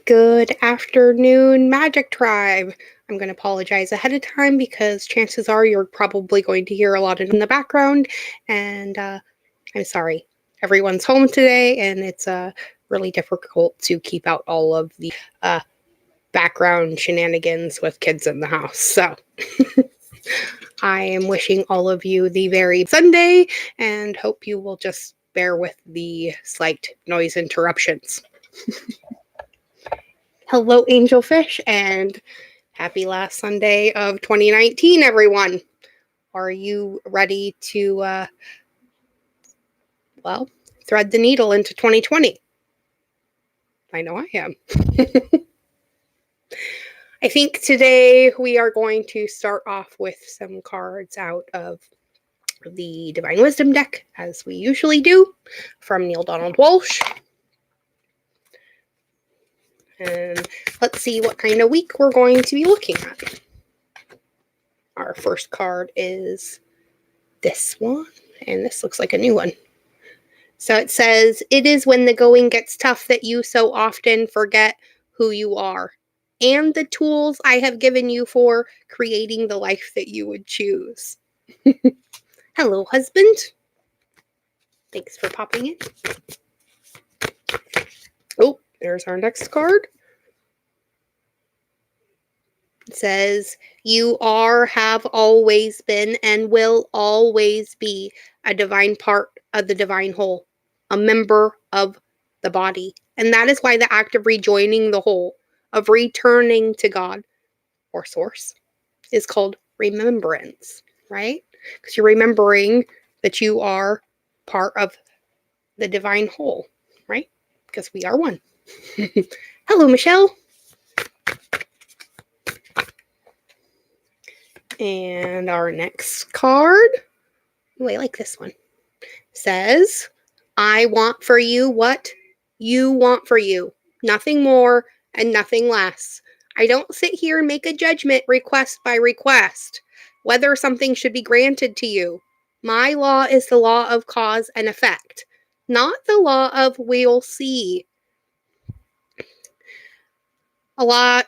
Good afternoon, Magic Tribe. I'm going to apologize ahead of time because chances are you're probably going to hear a lot in the background, and I'm sorry. Everyone's home today, and it's really difficult to keep out all of the background shenanigans with kids in the house. So I am wishing all of you the very Sunday, and hope you will just bear with the slight noise interruptions. Hello, Angelfish, and happy last Sunday of 2019, everyone. Are you ready to, thread the needle into 2020? I know I am. I think today we are going to start off with some cards out of the Divine Wisdom deck, as we usually do, from Neil Donald Walsh. And let's see what kind of week we're going to be looking at. Our first card is this one, and this looks like a new one. So it says, "It is when the going gets tough that you so often forget who you are and the tools I have given you for creating the life that you would choose." Hello, husband. Thanks for popping in. Oh, there's our next card. It says, "You are, have always been, and will always be a divine part of the divine whole, a member of the body. And that is why the act of rejoining the whole, of returning to God or source, is called remembrance," right? Because you're remembering that you are part of the divine whole, right? Because we are one. Hello, Michelle. And our next card, ooh, I like this one, says, "I want for you what you want for you, nothing more and nothing less. I don't sit here and make a judgment request by request, whether something should be granted to you. My law is the law of cause and effect, not the law of we'll see."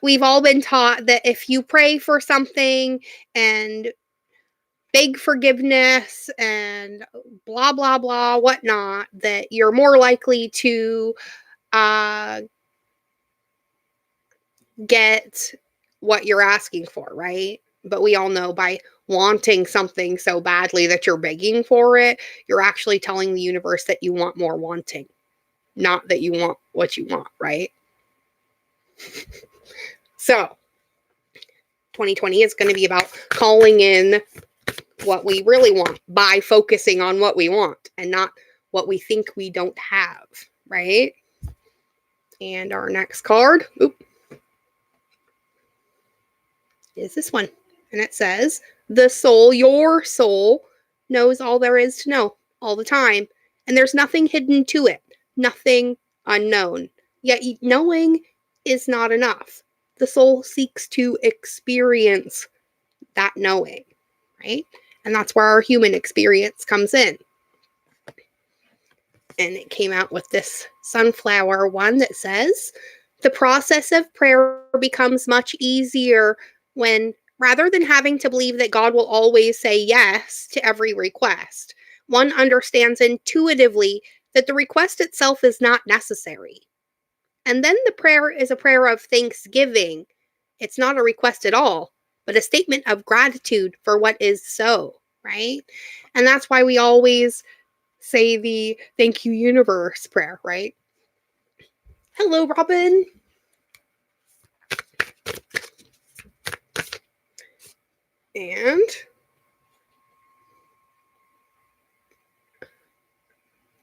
We've all been taught that if you pray for something and beg forgiveness and blah, blah, blah, whatnot, that you're more likely to get what you're asking for, right? But we all know by wanting something so badly that you're begging for it, you're actually telling the universe that you want more wanting, not that you want what you want, right? So 2020 is going to be about calling in what we really want by focusing on what we want and not what we think we don't have, right? And our next card is this one. And it says, "The soul, your soul, knows all there is to know all the time. And there's nothing hidden to it, nothing unknown. Yet knowing is not enough. The soul seeks to experience that knowing," right? And that's where our human experience comes in. And it came out with this sunflower one that says, "The process of prayer becomes much easier when, rather than having to believe that God will always say yes to every request, one understands intuitively that the request itself is not necessary. And then the prayer is a prayer of thanksgiving. It's not a request at all, but a statement of gratitude for what is so," right? And that's why we always say the "thank you, universe" prayer, right? Hello, Robin. And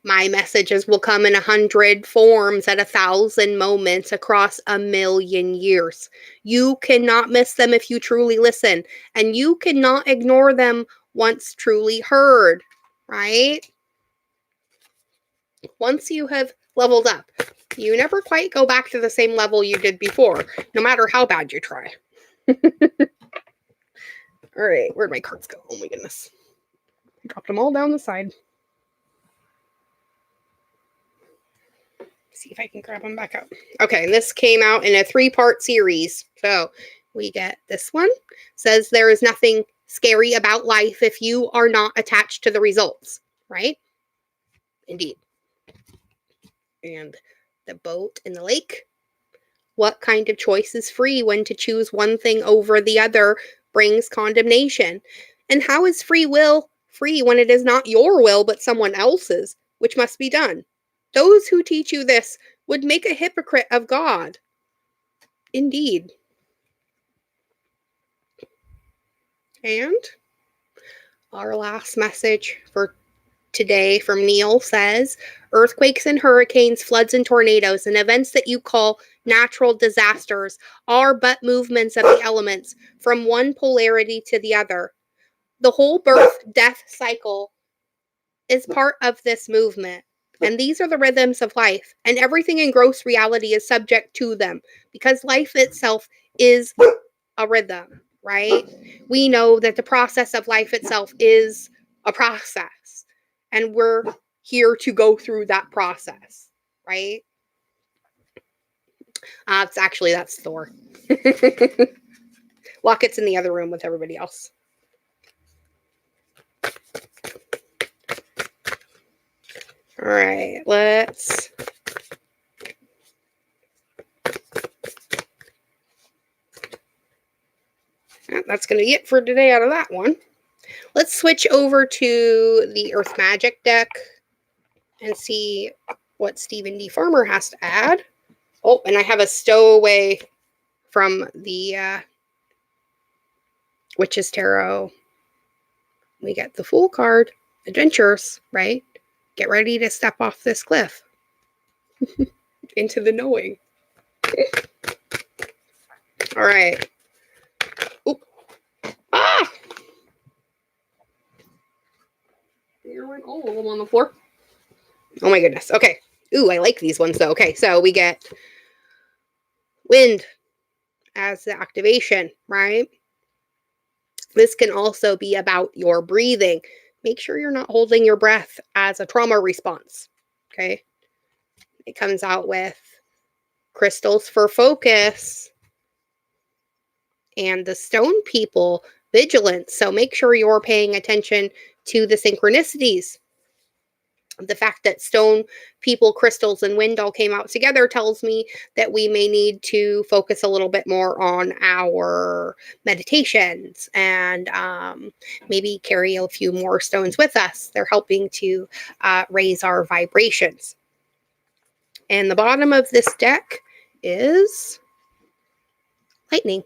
my messages will come in 100 forms at 1,000 moments across 1,000,000 years. You cannot miss them if you truly listen, and you cannot ignore them once truly heard, right? Once you have leveled up, you never quite go back to the same level you did before, no matter how bad you try. All right, where'd my cards go? Oh my goodness. I dropped them all down the side. See if I can grab them back up. Okay, this came out in a 3-part series. So we get this one. Says there is nothing scary about life if you are not attached to the results, right? Indeed. And the boat in the lake. What kind of choice is free when to choose one thing over the other brings condemnation? And how is free will free when it is not your will but someone else's, which must be done? Those who teach you this would make a hypocrite of God. Indeed. And our last message for today from Neil says, earthquakes and hurricanes, floods and tornadoes, and events that you call natural disasters are but movements of the elements from one polarity to the other. The whole birth-death cycle is part of this movement. And these are the rhythms of life, and everything in gross reality is subject to them, because life itself is a rhythm, right? We know that the process of life itself is a process, and we're here to go through that process, right? That's Thor. Locket's in the other room with everybody else. All right, that's going to be it for today out of that one. Let's switch over to the Earth Magic deck and see what Stephen D. Farmer has to add. Oh, and I have a stowaway from the Witch's Tarot. We get the Fool card. Adventures, right? Get ready to step off this cliff. Into the knowing. All right. Ooh. Ah! There went all of them on the floor. Oh my goodness. Okay. Ooh, I like these ones though. Okay, so we get wind as the activation, right? This can also be about your breathing. Make sure you're not holding your breath as a trauma response, okay? It comes out with crystals for focus and the stone people, vigilance. So make sure you're paying attention to the synchronicities. The fact that stone people, crystals, and wind all came out together tells me that we may need to focus a little bit more on our meditations and maybe carry a few more stones with us. They're helping to raise our vibrations. And the bottom of this deck is lightning,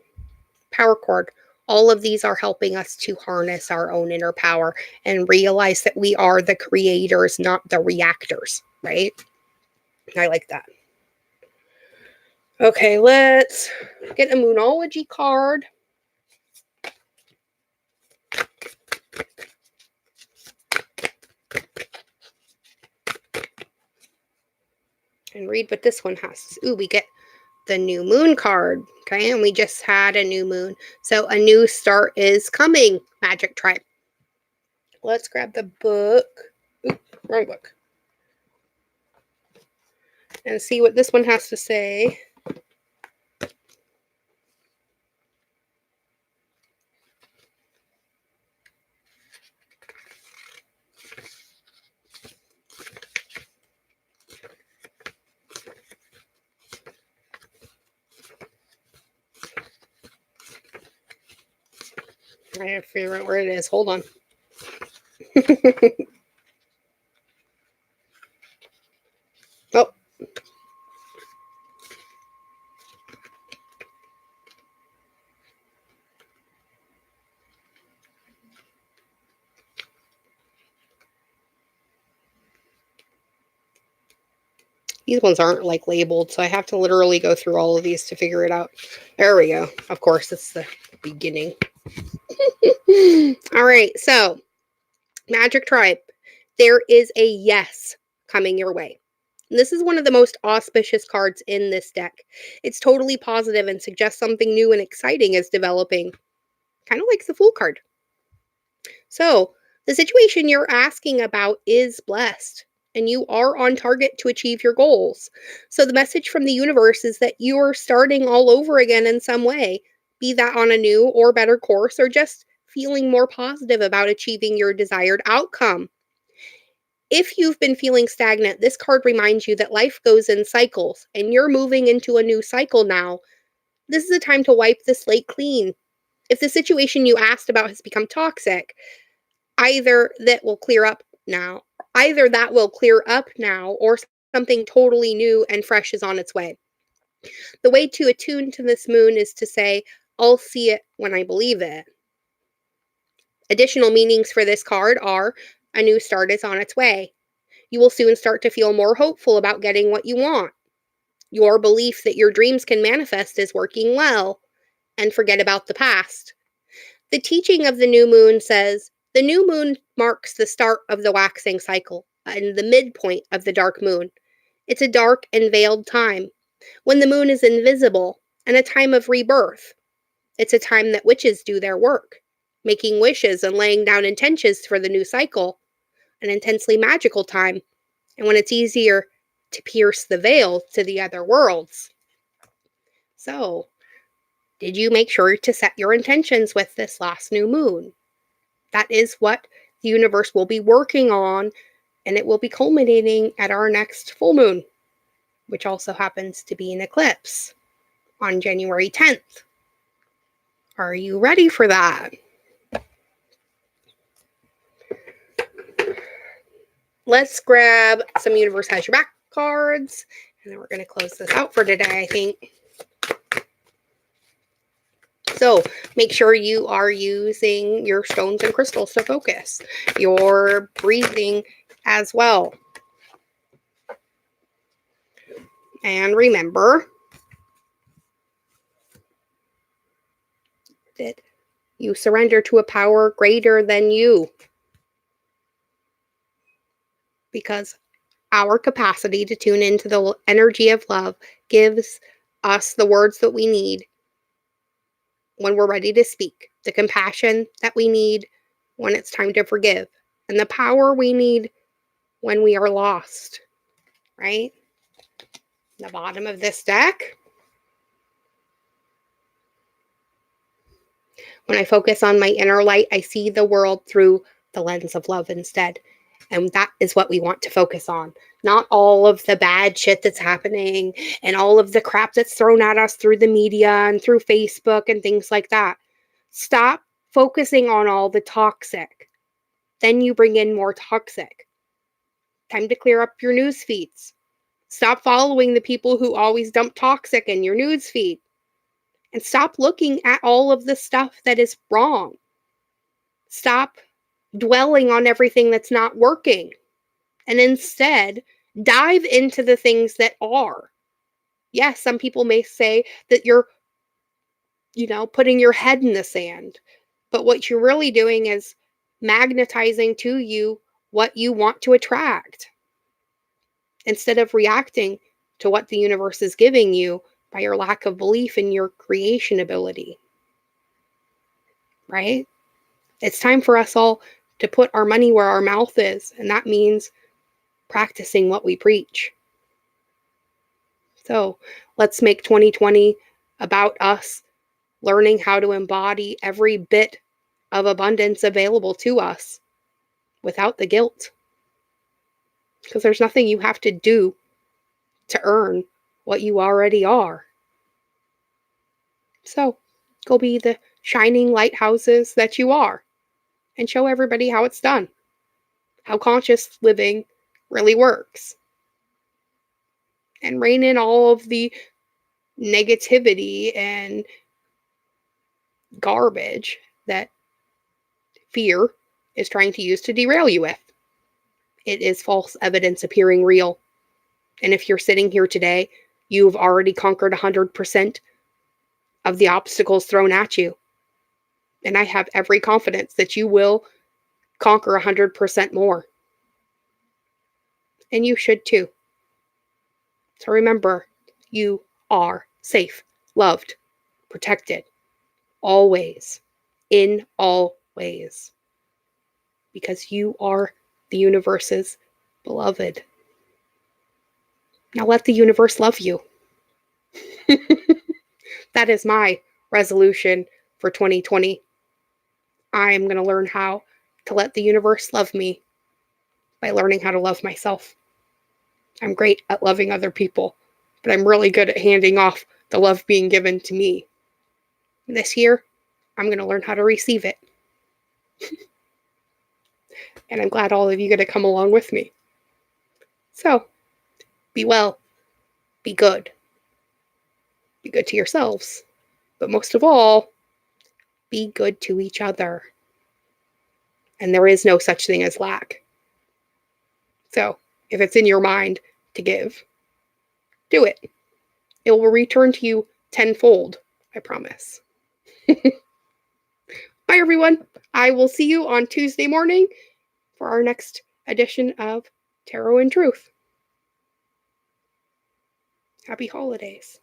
power cord. All of these are helping us to harness our own inner power and realize that we are the creators, not the reactors, right? I like that. Okay, let's get a Moonology card. And read what this one has. Ooh, we get the new moon card. Okay, and we just had a new moon. So a new start is coming, Magic Tribe. Let's grab the book. Ooh, wrong book. And see what this one has to say. I have to figure out where it is. Hold on. Oh. These ones aren't like labeled, so I have to literally go through all of these to figure it out. There we go. Of course, it's the beginning. All right, so Magic Tribe, there is a yes coming your way. And this is one of the most auspicious cards in this deck. It's totally positive and suggests something new and exciting is developing, kind of like the Fool card. So, the situation you're asking about is blessed, and you are on target to achieve your goals. So the message from the universe is that you're starting all over again in some way, be that on a new or better course or just feeling more positive about achieving your desired outcome. If you've been feeling stagnant, this card reminds you that life goes in cycles and you're moving into a new cycle now. This is a time to wipe the slate clean. If the situation you asked about has become toxic, either that will clear up now, either that will clear up now, or something totally new and fresh is on its way. The way to attune to this moon is to say, I'll see it when I believe it. Additional meanings for this card are a new start is on its way. You will soon start to feel more hopeful about getting what you want. Your belief that your dreams can manifest is working well. And forget about the past. The teaching of the new moon says the new moon marks the start of the waxing cycle and the midpoint of the dark moon. It's a dark and veiled time when the moon is invisible and a time of rebirth. It's a time that witches do their work, making wishes and laying down intentions for the new cycle, an intensely magical time, and when it's easier to pierce the veil to the other worlds. So, did you make sure to set your intentions with this last new moon? That is what the universe will be working on, and it will be culminating at our next full moon, which also happens to be an eclipse on January 10th. Are you ready for that? Let's grab some Universe Has Your Back cards, and then we're going to close this out for today, I think. So make sure you are using your stones and crystals to focus. Your breathing as well. And remember that you surrender to a power greater than you. Because our capacity to tune into the energy of love gives us the words that we need when we're ready to speak, the compassion that we need when it's time to forgive, and the power we need when we are lost, right? The bottom of this deck. When I focus on my inner light, I see the world through the lens of love instead. And that is what we want to focus on. Not all of the bad shit that's happening and all of the crap that's thrown at us through the media and through Facebook and things like that. Stop focusing on all the toxic. Then you bring in more toxic. Time to clear up your news feeds. Stop following the people who always dump toxic in your news feed. And stop looking at all of the stuff that is wrong. Stop dwelling on everything that's not working. And instead, dive into the things that are. Yes, some people may say that you're, putting your head in the sand. But what you're really doing is magnetizing to you what you want to attract. Instead of reacting to what the universe is giving you by your lack of belief in your creation ability. Right? It's time for us all to put our money where our mouth is, and that means practicing what we preach. So let's make 2020 about us learning how to embody every bit of abundance available to us without the guilt. Because there's nothing you have to do to earn what you already are. So go be the shining lighthouses that you are and show everybody how it's done, how conscious living really works. And rein in all of the negativity and garbage that fear is trying to use to derail you with. It is false evidence appearing real. And if you're sitting here today, you've already conquered 100% of the obstacles thrown at you. And I have every confidence that you will conquer 100% more. And you should too. So remember, you are safe, loved, protected, always, in all ways. Because you are the universe's Beloved, now let the universe love you. That is my resolution for 2020. I'm going to learn how to let the universe love me by learning how to love myself. I'm great at loving other people, but I'm really good at handing off the love being given to me. This year, I'm going to learn how to receive it. And I'm glad all of you get to come along with me. So, be well, be good. Be good to yourselves. But most of all, be good to each other. And there is no such thing as lack. So, if it's in your mind to give, do it. It will return to you tenfold, I promise. Bye, everyone. I will see you on Tuesday morning for our next edition of Tarot and Truth. Happy holidays.